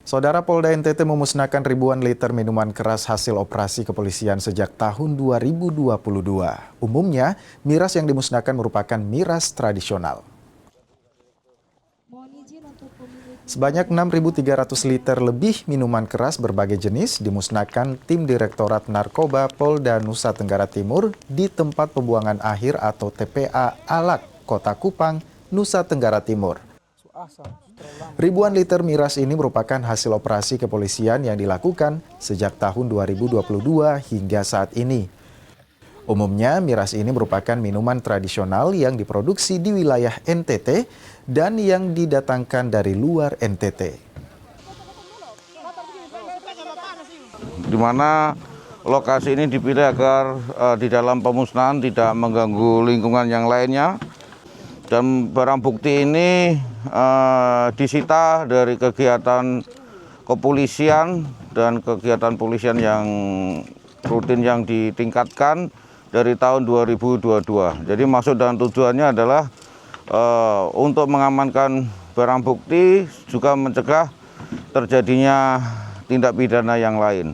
Saudara, Polda NTT memusnahkan ribuan liter minuman keras hasil operasi kepolisian sejak tahun 2022. Umumnya, miras yang dimusnahkan merupakan miras tradisional. Sebanyak 6.300 liter lebih minuman keras berbagai jenis dimusnahkan tim Direktorat Narkoba Polda Nusa Tenggara Timur di tempat pembuangan akhir atau TPA Alak, Kota Kupang, Nusa Tenggara Timur. Ribuan liter miras ini merupakan hasil operasi kepolisian yang dilakukan sejak tahun 2022 hingga saat ini. Umumnya, miras ini merupakan minuman tradisional yang diproduksi di wilayah NTT dan yang didatangkan dari luar NTT. Di mana lokasi ini dipilih agar di dalam pemusnahan tidak mengganggu lingkungan yang lainnya. Dan barang bukti ini disita dari kegiatan kepolisian dan kegiatan polisian yang rutin yang ditingkatkan dari tahun 2022. Jadi maksud dan tujuannya adalah untuk mengamankan barang bukti juga mencegah terjadinya tindak pidana yang lain.